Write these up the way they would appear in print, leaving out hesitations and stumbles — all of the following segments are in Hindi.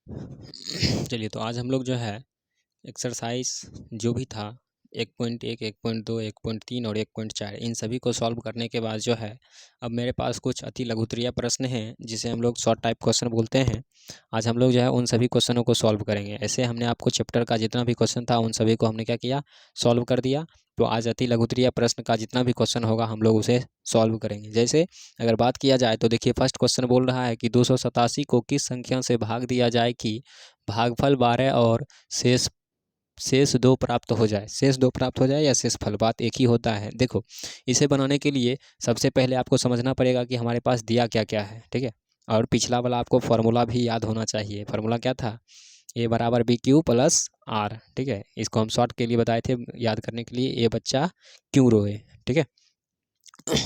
चलिए, तो आज हम लोग जो है एक्सरसाइज जो भी था 1.1, 1.2, 1.3 और 1.4 इन सभी को सॉल्व करने के बाद जो है अब मेरे पास कुछ अति लघुत्तरीय प्रश्न हैं जिसे हम लोग शॉर्ट टाइप क्वेश्चन बोलते हैं। आज हम लोग जो है उन सभी क्वेश्चनों को सॉल्व करेंगे। ऐसे हमने आपको चैप्टर का जितना भी क्वेश्चन था उन सभी को हमने क्या किया, सॉल्व कर दिया। तो आज अति लघुत्तरीय प्रश्न का जितना भी क्वेश्चन होगा हम लोग उसे सॉल्व करेंगे। जैसे अगर बात किया जाए तो देखिए, फर्स्ट क्वेश्चन बोल रहा है कि 287 को किस संख्या से भाग दिया जाए कि भागफल 12 और शेष शेष 2 प्राप्त हो जाए। शेष 2 प्राप्त हो जाए या शेष फल, बात एक ही होता है। देखो, इसे बनाने के लिए सबसे पहले आपको समझना पड़ेगा कि हमारे पास दिया क्या क्या है, ठीक है। और पिछला वाला आपको फार्मूला भी याद होना चाहिए। फार्मूला क्या था? ए बराबर बी क्यू प्लस आर, ठीक है। इसको हम शॉर्ट के लिए बताए थे याद करने के लिए, ए बच्चा क्यों रोए, ठीक है।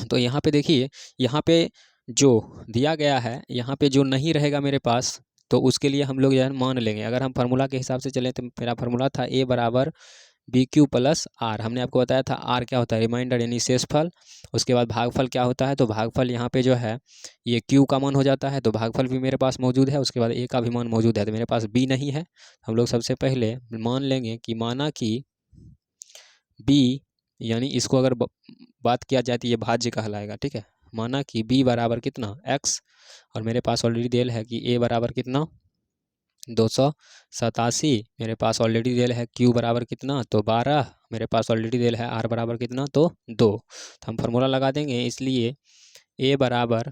तो यहाँ पे देखिए, यहाँ पे जो दिया गया है, यहाँ पे जो नहीं रहेगा मेरे पास, तो उसके लिए हम लोग यह मान लेंगे। अगर हम फार्मूला के हिसाब से चलें तो मेरा फार्मूला था ए बराबर बी क्यू प्लस आर। हमने आपको बताया था आर क्या होता है, रिमाइंडर यानी शेषफल। उसके बाद भागफल क्या होता है, तो भागफल यहाँ पे जो है ये क्यू का मान हो जाता है, तो भागफल भी मेरे पास मौजूद है। उसके बाद ए का भी मान मौजूद है, तो मेरे पास बी नहीं है। हम लोग सबसे पहले मान लेंगे कि माना कि बी, यानी इसको अगर बात किया जाए तो ये भाज्य कहलाएगा, ठीक है। माना कि b बराबर कितना, x, और मेरे पास ऑलरेडी दिया है कि a बराबर कितना 287, मेरे पास ऑलरेडी दिया है q बराबर कितना तो 12, मेरे पास ऑलरेडी दिया है r बराबर कितना तो 2। तो हम फार्मूला लगा देंगे, इसलिए a बराबर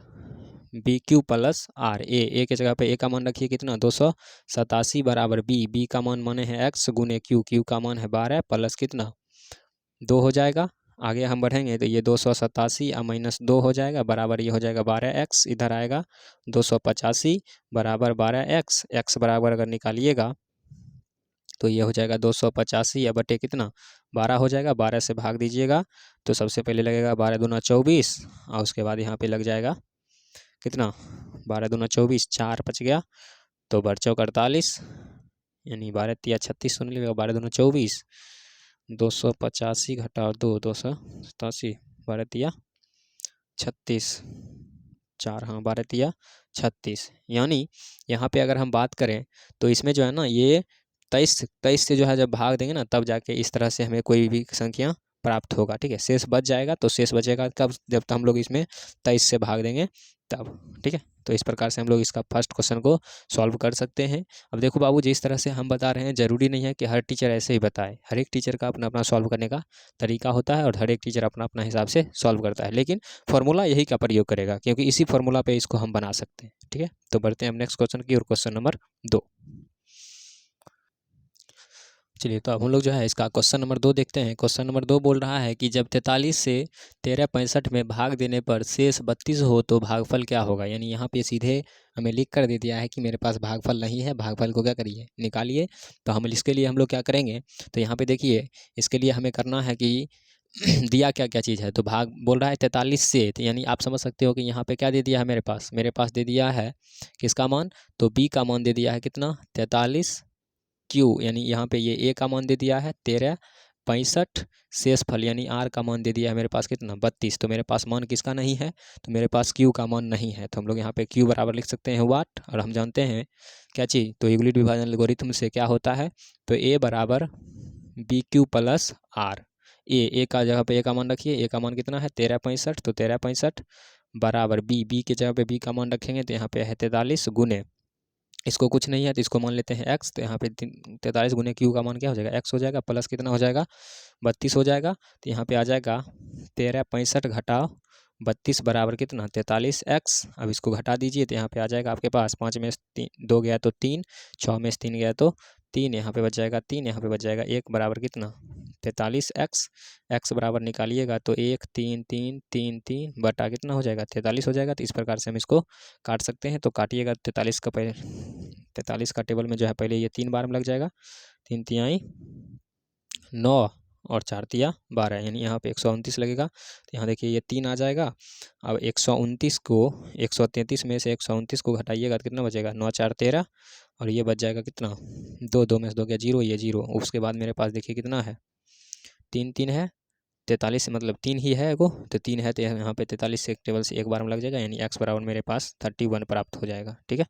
बी क्यू प्लस आर। ए के जगह पे a का मान रखिए कितना 287 बराबर b का मान माने हैं x गुने q का मान है 12 प्लस कितना 2 हो जाएगा। आगे हम बढ़ेंगे तो ये 287 और -2 हो जाएगा, बराबर ये हो जाएगा 12x, इधर आएगा 285 बराबर 12x। x बराबर अगर निकालिएगा तो ये हो जाएगा 285 या बटे कितना 12 हो जाएगा। 12 से भाग दीजिएगा तो सबसे पहले लगेगा 12 दूना 24, और उसके बाद यहाँ पे लग जाएगा कितना 12 दूना 24, 4 बच गया, तो 12 चौक 48, यानी 12 तिया 36 सुन लीजिएगा, 12 दूना 24, 285 घटाओ 2, 287, 12 तिया 36, 4, हाँ 12 तिया 36। यानी यहाँ पे अगर हम बात करें तो इसमें जो है ना ये 23 से जो है जब भाग देंगे ना तब जाके इस तरह से हमें कोई भी संख्या प्राप्त होगा, ठीक है। शेष बच जाएगा, तो शेष बचेगा कब, जब हम लोग इसमें 23 से भाग देंगे तब, ठीक है। तो इस प्रकार से हम लोग इसका फर्स्ट क्वेश्चन को सॉल्व कर सकते हैं। अब देखो बाबू, जिस तरह से हम बता रहे हैं ज़रूरी नहीं है कि हर टीचर ऐसे ही बताए। हर एक टीचर का अपना अपना सॉल्व करने का तरीका होता है और हर एक टीचर अपना अपना हिसाब से सॉल्व करता है, लेकिन फार्मूला यही का प्रयोग करेगा क्योंकि इसी फार्मूला पे इसको हम बना सकते हैं, ठीक है। तो बढ़ते हैं हम नेक्स्ट क्वेश्चन की और क्वेश्चन नंबर 2। चलिए, तो अब हम लोग जो है इसका क्वेश्चन नंबर 2 देखते हैं। क्वेश्चन नंबर 2 बोल रहा है कि जब 43 से 1365 में भाग देने पर शेष 32 हो तो भागफल क्या होगा। यानी यहाँ पे सीधे हमें लिख कर दे दिया है कि मेरे पास भागफल नहीं है, भागफल को क्या करिए, निकालिए। तो हम इसके लिए हम लोग क्या करेंगे, तो यहाँ पे देखिए इसके लिए हमें करना है कि दिया क्या क्या चीज़ है, तो भाग बोल रहा है 43 से, तो यानी आप समझ सकते हो कि यहाँ पे क्या दे दिया है, मेरे पास दे दिया है किसका मान, तो b का मान दे दिया है कितना 43, क्यू यानी यहाँ पे ये ए का मान दे दिया है 1365, शेष फल यानी आर का मान दे दिया है मेरे पास कितना 32। तो मेरे पास मान किसका नहीं है, तो मेरे पास क्यू का मान नहीं है। तो हम लोग यहाँ पे क्यू बराबर लिख सकते हैं वाट, और हम जानते हैं क्या चीज़, तो यूक्लिड विभाजन एल्गोरिथम से क्या होता है, तो ए बराबर बी क्यू प्लस आर। ए का जगह पे ए का मान रखिए, ए का मान कितना है 1365, तो 1365 बराबर बी के जगह पे बी का मान रखेंगे तो यहाँ पे है 43 गुने, इसको कुछ नहीं है तो इसको मान लेते हैं x, तो यहाँ पे 43 गुने क्यू का मान क्या हो जाएगा x हो जाएगा, प्लस कितना हो जाएगा 32 हो जाएगा। तो यहाँ पे आ जाएगा 1365 घटाओ 32 बराबर कितना 43x। अब इसको घटा दीजिए तो यहाँ पे आ जाएगा आपके पास 5 में से 2 गया तो 3, 6 में से 3 गया तो 3, यहाँ पे बच जाएगा 3, यहाँ पे बच जाएगा 1 बराबर कितना 43x। x बराबर निकालिएगा तो 1 3 3 3 3 बटा कितना हो जाएगा 43 हो जाएगा। तो इस प्रकार से हम इसको काट सकते हैं। तो काटिएगा 43 का, पहले 43 का टेबल में जो है पहले ये 3 बार में लग जाएगा, 3 तिहाई 9 और 4 तिया 12, यानी यहाँ पे 129 लगेगा। तो यहाँ देखिए ये 3 आ जाएगा। अब 129 को 133 में से 129 को घटाइएगा तो कितना बचेगा 9 4 13, और ये बच जाएगा कितना 2, 2 में से 2 गया 0, ये 0। उसके बाद मेरे पास देखिए कितना है 3 3 है 43, मतलब 3 ही है एगो, तो 3 है तो यहाँ पे 43 से एक टेबल से एक बार में लग जाएगा, यानी x बराबर मेरे पास 31 प्राप्त हो जाएगा, ठीक है।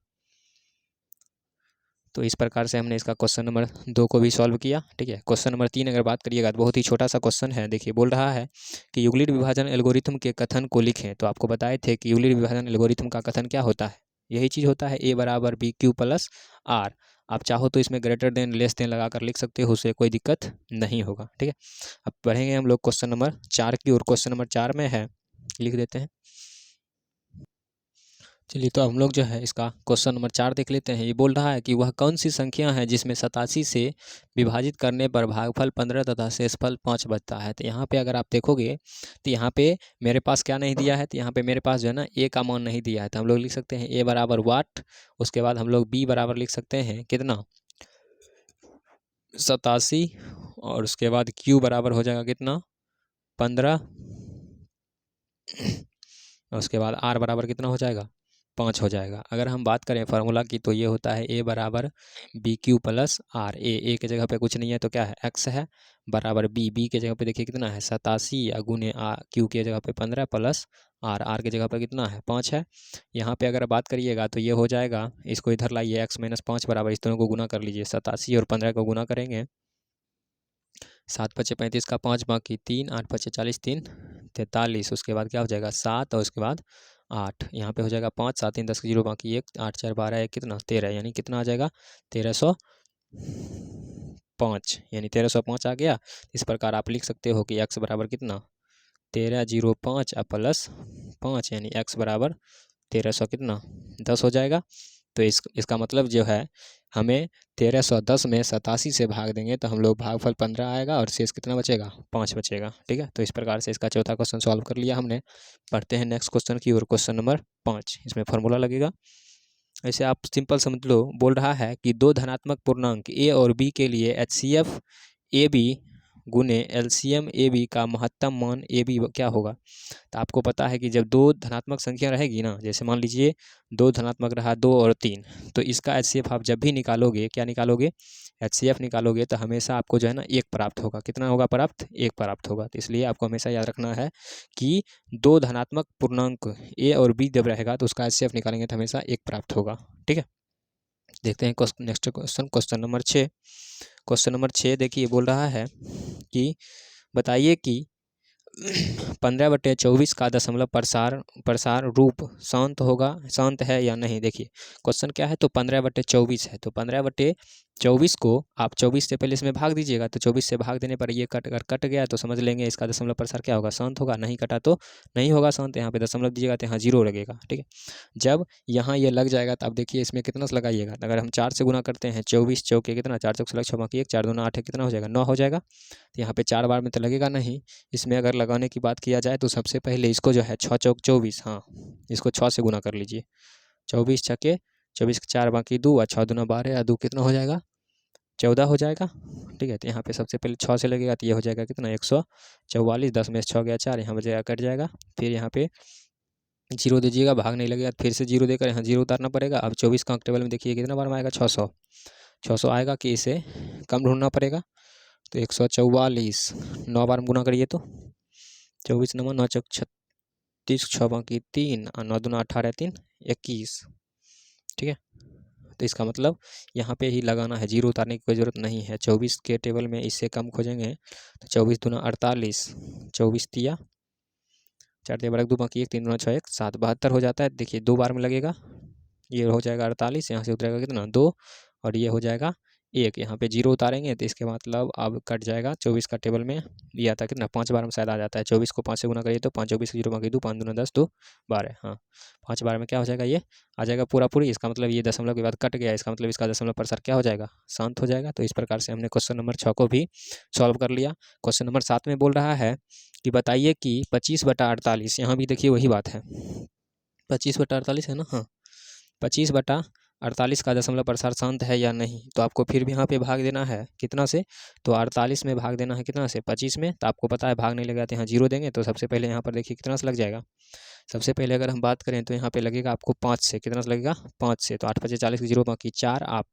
तो इस प्रकार से हमने इसका क्वेश्चन नंबर 2 को भी सॉल्व किया। ठीक है, क्वेश्चन नंबर 3 अगर बात करिएगा तो बहुत ही छोटा सा क्वेश्चन है। देखिए बोल रहा है कि यूक्लिड विभाजन एल्गोरिथम के कथन को लिखें। तो आपको बताए थे कि यूक्लिड विभाजन एल्गोरिथम का कथन क्या होता है, यही चीज़ होता है a बराबर बी क्यू प्लस आर। आप चाहो तो इसमें ग्रेटर देन लेस देन लगा कर लिख सकते हो, उससे कोई दिक्कत नहीं होगा। ठीक है, अब पढ़ेंगे हम लोग क्वेश्चन नंबर 4 की ओर। क्वेश्चन नंबर 4 में है, लिख देते हैं। चलिए, तो हम लोग जो है इसका क्वेश्चन नंबर 4 देख लेते हैं। ये बोल रहा है कि वह कौन सी संख्या है जिसमें 87 से विभाजित करने पर भागफल 15 तथा शेषफल 5 बचता है। तो यहाँ पे अगर आप देखोगे तो यहाँ पे मेरे पास क्या नहीं दिया है, तो यहाँ पे मेरे पास जो है ना ए का मान नहीं दिया है। तो हम लोग लिख सकते हैं ए बराबर वाट, उसके बाद हम लोग बी बराबर लिख सकते हैं कितना 87, और उसके बाद क्यू बराबर हो जाएगा कितना 15, और उसके बाद आर बराबर कितना हो जाएगा 5 हो जाएगा। अगर हम बात करें फार्मूला की तो ये होता है ए बराबर बी क्यू प्लस आर। ए के जगह पे कुछ नहीं है तो क्या है एक्स है, बराबर बी के जगह पे देखिए कितना है 87 या गुने क्यू के जगह पे 15 प्लस आर के जगह पे कितना है 5 है। यहाँ पे अगर बात करिएगा तो ये हो जाएगा, इसको इधर लाइए एक्स माइनस 5 बराबर, इस दोनों को गुना कर लीजिए। 87 और 15 को गुना करेंगे, 7 पचे 35 का 5 बाकी 3, 8 पचे 40 3 43, उसके बाद क्या हो जाएगा 7 और उसके बाद 8, यहाँ पे हो जाएगा 5, 7 3 10 का 0 बाकी 1, 8 4 12 1 कितना 13, यानी कितना आ जाएगा 1305, यानी 1305 आ गया। इस प्रकार आप लिख सकते हो कि x बराबर कितना 1305 प्लस 5, यानी x बराबर 1300 कितना 10 हो जाएगा। तो इसका मतलब जो है हमें 1310 में 87 से भाग देंगे तो हम लोग भागफल 15 आएगा और शेष कितना बचेगा 5 बचेगा। ठीक है, तो इस प्रकार से इसका चौथा क्वेश्चन सॉल्व कर लिया हमने। पढ़ते हैं नेक्स्ट क्वेश्चन की ओर। क्वेश्चन नंबर 5, इसमें फार्मूला लगेगा। ऐसे आप सिंपल समझ लो, बोल रहा है कि दो धनात्मक पूर्णांक ए और बी के लिए HCF ए बी गुने LCM ए बी का महत्तम मान ए बी क्या होगा। तो आपको पता है कि जब दो धनात्मक संख्या रहेगी ना, जैसे मान लीजिए दो धनात्मक रहा 2 और 3, तो इसका HCF आप जब भी निकालोगे, क्या निकालोगे HCF निकालोगे, तो हमेशा आपको जो है ना 1 प्राप्त होगा। कितना होगा प्राप्त 1 प्राप्त होगा। तो इसलिए आपको हमेशा याद रखना है कि दो धनात्मक पूर्णांक ए और बी जब रहेगा तो उसका HCF निकालेंगे तो हमेशा 1 प्राप्त होगा। ठीक है, देखते हैं next question, question number 6। Question number 6 देखिए बोल रहा है कि बताइए कि 15/24 का दशमलव प्रसार रूप शांत है या नहीं। देखिए क्वेश्चन क्या है, तो 15/24 है, तो 15/24 को आप 24 से पहले इसमें भाग दीजिएगा, तो 24 से भाग देने पर ये कट गया तो समझ लेंगे इसका दशमलव प्रसार क्या होगा शांत होगा, नहीं कटा तो नहीं होगा शांत। यहाँ पे दशमलव दीजिएगा तो यहाँ 0 लगेगा। ठीक है, जब यहाँ ये लग जाएगा तो आप देखिए इसमें कितना से लगाइएगा। अगर हम 4 से गुना करते हैं, 24 चौके कितना 4 चौक से लग 6 बाकी 1, 4 दूना 8 है, कितना हो जाएगा 9 हो जाएगा। तो यहाँ पे 4 बार में तो लगेगा नहीं। इसमें अगर लगाने की बात किया जाए तो सबसे पहले इसको जो है 6 चौक 24, हाँ इसको 6 से गुना कर लीजिए। 24 छके 24 के 4 बाकी 2 और 6 दूना 12 या 2 कितना हो जाएगा 14 हो जाएगा। ठीक है, तो यहाँ पे सबसे पहले 6 से लगेगा तो ये हो जाएगा कितना 144, 10 में से 6 गया 4, यहाँ बचेगा कट जाएगा। फिर यहाँ पे 0 दीजिएगा, भाग नहीं लगेगा, फिर से 0 देकर यहाँ 0 उतारना पड़ेगा। अब 24 का अंक टेबल में देखिए कितना बार में आएगा 600 आएगा कि इसे कम ढूंढना पड़ेगा। तो 144 9 बार में गुना करिए तो 24 9 9 चौक 36, 6 बाकी 3 और 9 दूना 18 3 21। ठीक है, तो इसका मतलब यहाँ पे ही लगाना है, 0 उतारने की कोई ज़रूरत नहीं है। 24 के टेबल में इससे कम खोजेंगे तो 24 दूना 48, 24 तिया 4 तिया बड़ा 2 बाकी 1 3 दूना 6 1 7 72 हो जाता है। देखिए 2 बार में लगेगा, ये हो जाएगा 48, यहाँ से उतरेगा कितना 2 और ये हो जाएगा 1। यहाँ पे 0 उतारेंगे तो इसके मतलब अब कट जाएगा। 24 का टेबल में ये आता है कितना 5 बार में शायद आ जाता है। 24 को 5 से गुना करिए तो 5 24 0 बाकी 2 5 दूना 10 2 12, हाँ 5 बार में क्या हो जाएगा ये आ जाएगा पूरी। इसका मतलब ये दशमलव के बाद कट गया, इसका मतलब इसका दशमलव प्रसार क्या हो जाएगा शांत हो जाएगा। तो इस प्रकार से हमने क्वेश्चन नंबर 6 को भी सॉल्व कर लिया। क्वेश्चन नंबर 7 में बोल रहा है कि बताइए कि 25/48, यहाँ भी देखिए वही बात है 25/48 है ना, हाँ 25/48 का दशमलव प्रसार शांत है या नहीं। तो आपको फिर भी यहाँ पे भाग देना है कितना से, तो 48 में भाग देना है कितना से 25 में। तो आपको पता है भाग नहीं लगा तो यहाँ 0 देंगे। तो सबसे पहले यहाँ पर देखिए कितना से लग जाएगा। सबसे पहले अगर हम बात करें तो यहाँ पे लगेगा आपको 5 से, कितना से लगेगा 5 से। तो 8 5 40 0 बाकी 4, आप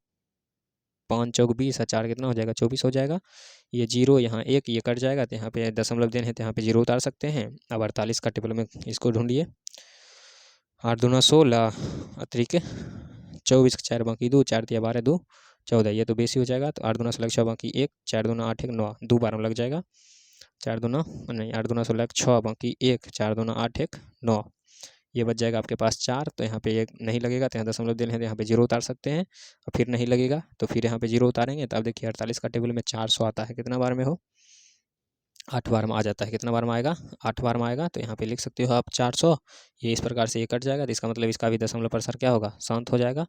5 चौक 20 और 4 कितना हो जाएगा 24 हो जाएगा। ये 0 यहाँ 1 ये कट जाएगा, तो यहाँ पे दशमलव देने हैं तो यहाँ पे 0 उतार सकते हैं। अब 48 का टेबल में इसको ढूंढिए, 8 दूना 16 अतिरिक्त 24 का 4 बाकी 2, 4 दिया 12 2 14, ये तो बेसी हो जाएगा। तो 8 दूना 16 6 बाकी 1, 4 दूना 8 1 9, 2 12 में लग जाएगा। 4 दूना नहीं 8 दूना 16 6 बाकी 1, 4 दूना 8 1 9, ये बच जाएगा आपके पास 4। तो यहाँ पे ये नहीं लगेगा, तो यहाँ दशमलव देने हैं तो यहाँ पे 0 उतार सकते हैं, और फिर नहीं लगेगा तो फिर यहाँ पे 0 उतारेंगे। तो अब देखिए 48 का टेबल में 400 आता है, कितना बार में हो 8 बार में आ जाता है। कितना बार में आएगा 8 बार में आएगा। तो यहाँ पे लिख सकते हो आप 400, ये इस प्रकार से ये कट जाएगा। तो इसका मतलब इसका भी दशमलव प्रसार क्या होगा, शांत हो जाएगा।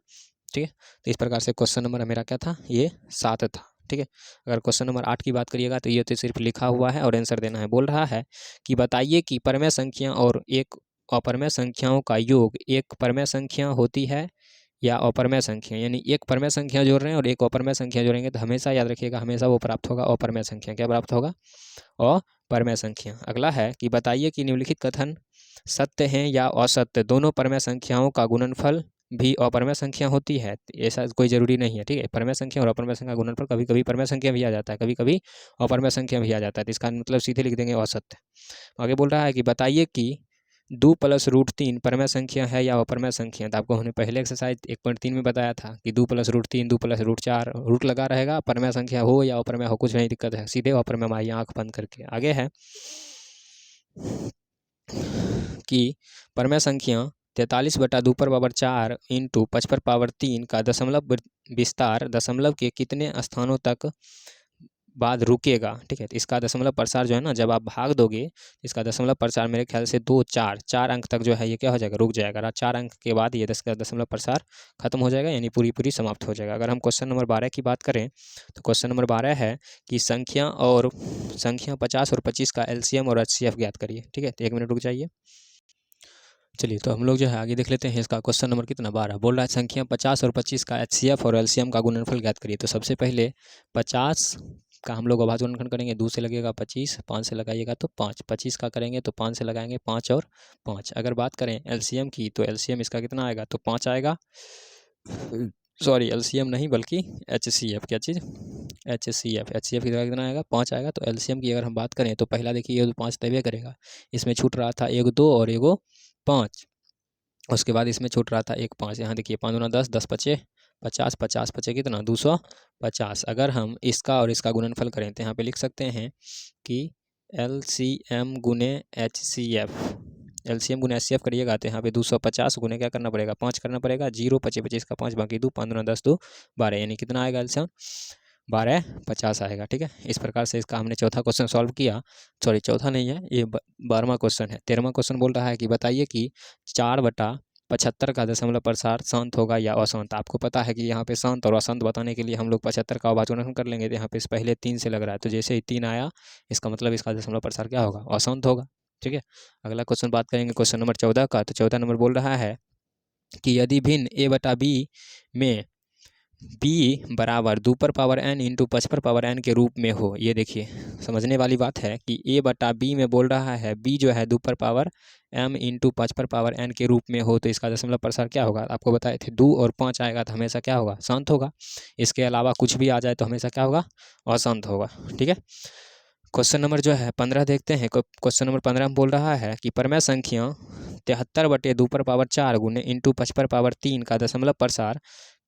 ठीक है, तो इस प्रकार से क्वेश्चन नंबर मेरा क्या था, ये 7 था। ठीक है, अगर क्वेश्चन नंबर 8 की बात करिएगा तो ये तो सिर्फ लिखा हुआ है और आंसर देना है। बोल रहा है कि बताइए कि परमेय संख्या और एक अपरमेय संख्याओं का योग एक परमेय संख्या होती है या अपरमेय संख्या, यानी एक परमेय संख्या जोड़ रहे हैं और एक अपरमेय संख्या जोड़ेंगे तो हमेशा याद रखिएगा, हमेशा वो प्राप्त होगा अपरमेय संख्या। क्या प्राप्त होगा, अपरमेय संख्या। अगला है कि बताइए कि निम्नलिखित कथन सत्य हैं या असत्य, दोनों परमेय संख्याओं का गुणनफल भी अपरमेय संख्या होती है। ऐसा कोई जरूरी नहीं है। ठीक है, परमेय संख्या और अपरमेय संख्या का गुणनफल कभी कभी परमेय संख्या भी आ जाता है, कभी कभी अपरमेय संख्या भी आ जाता है। तो इसका मतलब सीधे लिख देंगे असत्य। आगे बोल रहा है कि बताइए कि 2 + √3 परमेय संख्या है या अपरमेय संख्या। तो आपको हमने पहले एक्सरसाइज 1.3 में बताया था कि 2 + √3 2 + √4 रूट लगा रहेगा, परमेय संख्या हो या अपरमेय हो कुछ नहीं दिक्कत है, सीधे अपरमेय में आइए आँख बंद करके। आगे है कि परमेय संख्या 43/2⁴ इंटू 5⁻³ का दशमलव विस्तार दशमलव के कितने स्थानों तक बाद रुकेगा। ठीक है, तो इसका दशमलव प्रसार जो है ना, जब आप भाग दोगे इसका दशमलव प्रसार मेरे ख्याल से 2 4 अंक तक जो है ये क्या हो जाएगा, रुक जाएगा। 4 अंक के बाद ये दशमलव प्रसार खत्म हो जाएगा, यानी पूरी समाप्त हो जाएगा। अगर हम क्वेश्चन नंबर 12 की बात करें तो क्वेश्चन नंबर 12 है कि संख्या 50 और 25 का एलसीएम और एचसीएफ ज्ञात करिए। ठीक है, तो 1 मिनट रुक जाइए। चलिए, तो हम लोग जो है आगे देख लेते हैं। इसका क्वेश्चन नंबर कितना 12 बोल रहा है संख्या 50 और 25 का एचसीएफ और एलसीएम का गुणनफल ज्ञात करिए। तो सबसे पहले 50 का हम लोग अभाज्य गुणनखंड करेंगे, 2 से लगेगा 25, 5 से लगाइएगा तो 5, 25 का करेंगे तो 5 से लगाएंगे 5 और 5। अगर बात करें एलसीएम की तो एलसीएम इसका कितना आएगा, तो 5 आएगा। सॉरी, एलसीएम नहीं बल्कि एचसीएफ, क्या चीज़ एचसीएफ की जगह कितना आएगा 5 आएगा। तो एलसीएम की अगर हम बात करें तो पहला देखिए ये तो 5 तय करेगा, इसमें छूट रहा था 1 2 और 1 5, उसके बाद इसमें छूट रहा था 1 5। यहाँ देखिए 5 दूना 10, 10 पचे 50, 50 पचे कितना 250। अगर हम इसका और इसका गुणनफल करें तो यहाँ पे लिख सकते हैं कि एलसीएम गुने एचसीएफ, एलसीएम गुने एचसीएफ करिएगा तो यहाँ पे 250 गुने क्या करना पड़ेगा 5 करना पड़ेगा। 0 पचे 25 का 5 बाकी 2, 5 दूना 10 2 12, यानी कितना आएगा एलसीएम 12 50 आएगा। ठीक है, इस प्रकार से इसका हमने चौथा क्वेश्चन सॉल्व किया। सॉरी, चौथा नहीं है, ये 12वां क्वेश्चन है। 13वां क्वेश्चन बोल रहा है कि बताइए कि 4/75 का दशमलव प्रसार शांत होगा या अशांत। आपको पता है कि यहाँ पे शांत और अशांत बताने के लिए हम लोग 75 का अभाज्य गुणनखंड कर लेंगे। तो यहाँ पे इस पहले 3 से लग रहा है, तो जैसे ही 3 आया इसका मतलब इसका दशमलव प्रसार क्या होगा, अशांत होगा। ठीक है, अगला क्वेश्चन बात करेंगे क्वेश्चन नंबर 14 का। तो 14 नंबर बोल रहा है कि यदि भिन्न a/b में b बराबर 2⁴n इंटू 5⁴n के रूप में हो। ये देखिए समझने वाली बात है कि a/b में बोल रहा है b जो है 2⁴m इंटू 5⁴n के रूप में हो, तो इसका दशमलव प्रसार क्या होगा। आपको बताए थे 2 और 5 आएगा तो हमेशा क्या होगा, शांत होगा। इसके अलावा कुछ भी आ जाए तो हमेशा क्या होगा, अशांत होगा। ठीक है, क्वेश्चन नंबर जो है 15 देखते हैं। क्वेश्चन नंबर 15 में बोल रहा है कि परमेय संख्या 73/2⁴ गुने इंटू 5⁴3 का दशमलव प्रसार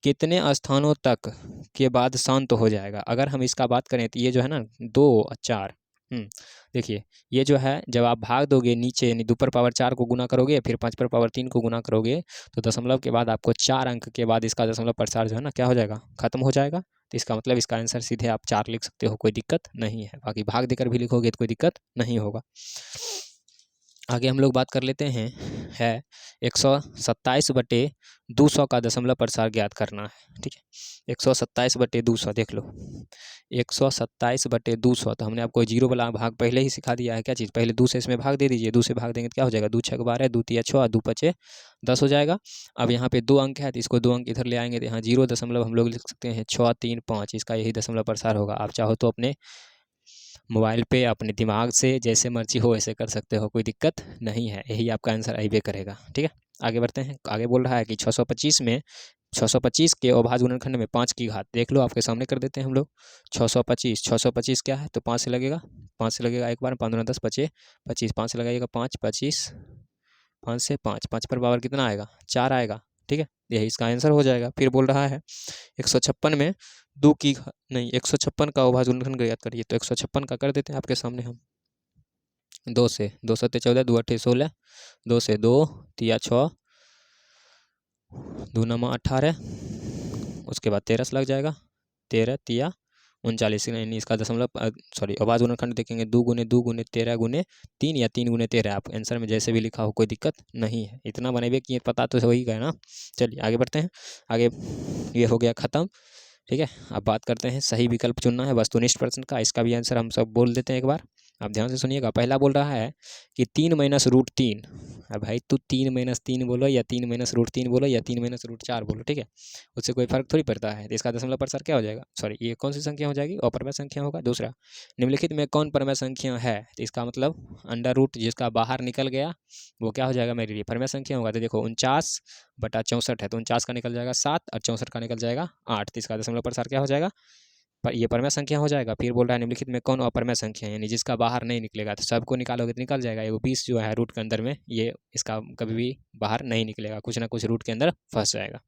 कितने स्थानों तक के बाद शांत हो जाएगा। अगर हम इसका बात करें तो ये जो है ना 2 और 4, देखिए ये जो है जब आप भाग दोगे नीचे यानी 2⁴4 को गुना करोगे फिर 5⁴3 को गुना करोगे तो दशमलव के बाद आपको 4 अंक के बाद इसका दशमलव प्रसार जो है ना क्या हो जाएगा, खत्म हो जाएगा। तो इसका मतलब इसका आंसर सीधे आप 4 लिख सकते हो, कोई दिक्कत नहीं है। बाकी भाग देकर भी लिखोगे तो कोई दिक्कत नहीं होगा। आगे हम लोग बात कर लेते हैं है 127/200 का दशमलव प्रसार ज्ञात करना है। ठीक है, 127/200 देख लो, 127/200। तो हमने आपको 0 वाला भाग पहले ही सिखा दिया है। क्या चीज़, पहले 2 से इसमें भाग दे दीजिए, 2 से भाग देंगे तो क्या हो जाएगा 2 6 12, 2 3 6, 2 5 10 हो जाएगा। अब यहाँ पे 2 अंक है तो इसको 2 अंक इधर ले आएंगे तो यहाँ 0 दशमलव हम लोग लिख सकते हैं 6 3 5, इसका यही दशमलव प्रसार होगा। आप चाहो तो अपने मोबाइल पे अपने दिमाग से जैसे मर्जी हो ऐसे कर सकते हो, कोई दिक्कत नहीं है, यही आपका आंसर आइबे करेगा। ठीक है, आगे बढ़ते हैं। आगे बोल रहा है कि 625 के अभाज्य गुणनखंड में 5 की घात, देख लो आपके सामने कर देते हैं हम लोग। 625 क्या है, तो 5 से लगेगा, 5 से लगेगा एक बार, 5 दूना 10 पचे 25, 5 से लगाइएगा 5 25, 5 से 5 पर पावर कितना आएगा 4 आएगा। ठीक है, यही इसका आंसर हो जाएगा। फिर बोल रहा है 156 में 2 की नहीं 156 का अभाज्य गुणनखंड ज्ञात करिए। तो 156 का कर देते हैं आपके सामने हम। 2 से 2 सत्ते 14, 2 अट्ठे 16, 2 से 2 तिया 6, 2 नमा 18, उसके बाद 13 से लग जाएगा, 13 तिया 39, यानी इसका दशमलव सॉरी अभाज्य गुणनखंड देखेंगे 2 गुने 2 गुने 13 गुने 3 या 3 गुने 13। आप आंसर में जैसे भी लिखा हो कोई दिक्कत नहीं है। इतना बनेबे कि पता तो वही का है ना। चलिए आगे बढ़ते हैं। आगे ये हो गया ख़त्म, ठीक है। अब बात करते हैं सही विकल्प चुनना है वस्तुनिष्ठ प्रश्न का। इसका भी आंसर हम सब बोल देते हैं एक बार, आप ध्यान से सुनिएगा। पहला बोल रहा है कि 3 माइनस रूट 3। अब भाई तू 3 माइनस 3 बोलो या 3 माइनस रूट 3 बोलो या 3 माइनस रूट 4 बोलो, ठीक है, उससे कोई फर्क थोड़ी पड़ता है। तो इसका दशमलव प्रसार क्या हो जाएगा, सॉरी ये कौन सी संख्या हो जाएगी, अपरमेय संख्या होगा। दूसरा, निम्नलिखित में कौन परमेय संख्या है, तो इसका मतलब अंडर रूट जिसका बाहर निकल गया वो क्या हो जाएगा मेरे लिए परमेय संख्या होगा। तो देखो 49/64 है, तो 49 का निकल जाएगा 7 और 64 का निकल जाएगा 8। तो इसका दशमलव प्रसार क्या हो जाएगा, पर ये परमेय संख्या हो जाएगा। फिर बोल रहा है निम्नलिखित में कौन अपरमेय संख्या है, यानी जिसका बाहर नहीं निकलेगा। तो सबको निकालोगे तो निकल जाएगा। वो 20 जो है रूट के अंदर में, ये इसका कभी भी बाहर नहीं निकलेगा, कुछ ना कुछ रूट के अंदर फंस जाएगा।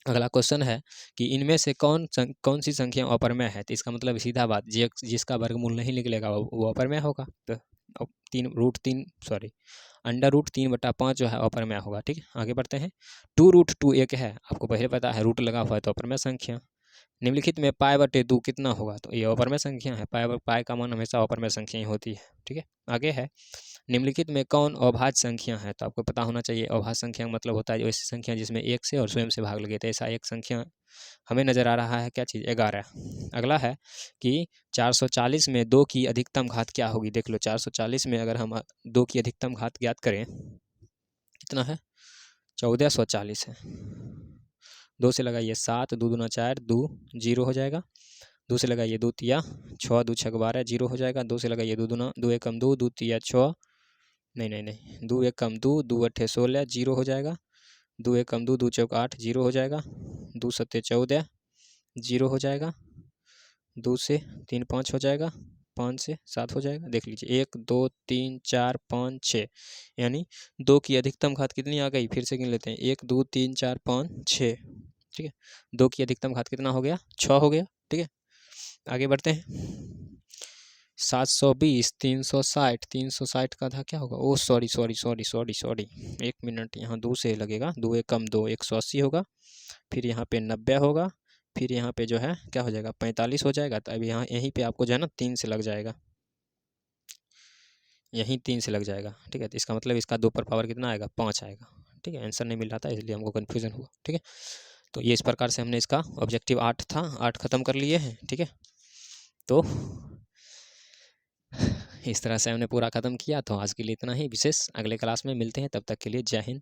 अगला क्वेश्चन है कि इनमें से कौन सी संख्या अपरमेय है। तो इसका मतलब सीधा बात, जिसका वर्गमूल नहीं निकलेगा वो अपरमेय होगा। तो अंडर रूट 3/5 जो है अपरमेय होगा, ठीक है। आगे बढ़ते हैं। 2√2 एक है, आपको पहले पता है रूट लगा हुआ है तो अपरमेय संख्या। निम्नलिखित में π/2 कितना होगा, तो ये अपरमेय संख्या है। पाई का मान हमेशा अपरमेय संख्या ही होती है, ठीक है। आगे है निम्नलिखित में कौन अभाज्य संख्या है, तो आपको पता होना चाहिए अभाज्य संख्या का मतलब होता है ऐसी संख्या जिसमें 1 से और स्वयं से भाग लगे। तो ऐसा एक संख्या हमें नजर आ रहा है, क्या चीज़, 11। अगला है कि 440 में 2 की अधिकतम घात क्या होगी। देख लो 440 में अगर हम 2 की अधिकतम घात ज्ञात करें कितना है, 1440 है। 2 से लगाइए 7, 2 दूना 4, 2 0 हो जाएगा। 2 से लगाइए 2 तिया 6, 2 छक 12 0 हो जाएगा। 2 से लगाइए 2 दूना 2 एकम 2, 2 तिया 6, नहीं 2 एकम 2, 2 अट्ठे 16 0 हो जाएगा। 2 एकम 2, 2 चौक 8 0 हो जाएगा। 2 सत्ते 14 0 हो जाएगा। 2 से 3 5 हो जाएगा, 5 से 7 हो जाएगा। देख लीजिए 1 2 3 4 5 6, यानी 2 की अधिकतम घात कितनी आ गई, फिर से गिन लेते हैं 1 2 3 4 5 6, ठीक है। 2 की अधिकतम घात कितना हो गया, 6 हो गया, ठीक है। आगे बढ़ते हैं। 720 360 360 का था क्या होगा, ओ सॉरी 1 मिनट, यहाँ 2 से लगेगा। 2 एकम 2 180 होगा। फिर यहाँ पे 90 होगा। फिर यहाँ पे जो है क्या हो जाएगा 45 हो जाएगा। तो अब यहाँ यहीं पे आपको जो है ना 3 से लग जाएगा, यहीं 3 से लग जाएगा, ठीक है। तो इसका मतलब इसका 2 पर पावर कितना आएगा, 5 आएगा, ठीक है। आंसर नहीं मिल रहा था इसलिए हमको कन्फ्यूजन हुआ, ठीक है। तो ये इस प्रकार से हमने इसका ऑब्जेक्टिव 8 था 8 खत्म कर लिए हैं, ठीक है। तो इस तरह से हमने पूरा ख़त्म किया। तो आज के लिए इतना ही विशेष, अगले क्लास में मिलते हैं, तब तक के लिए जय हिंद।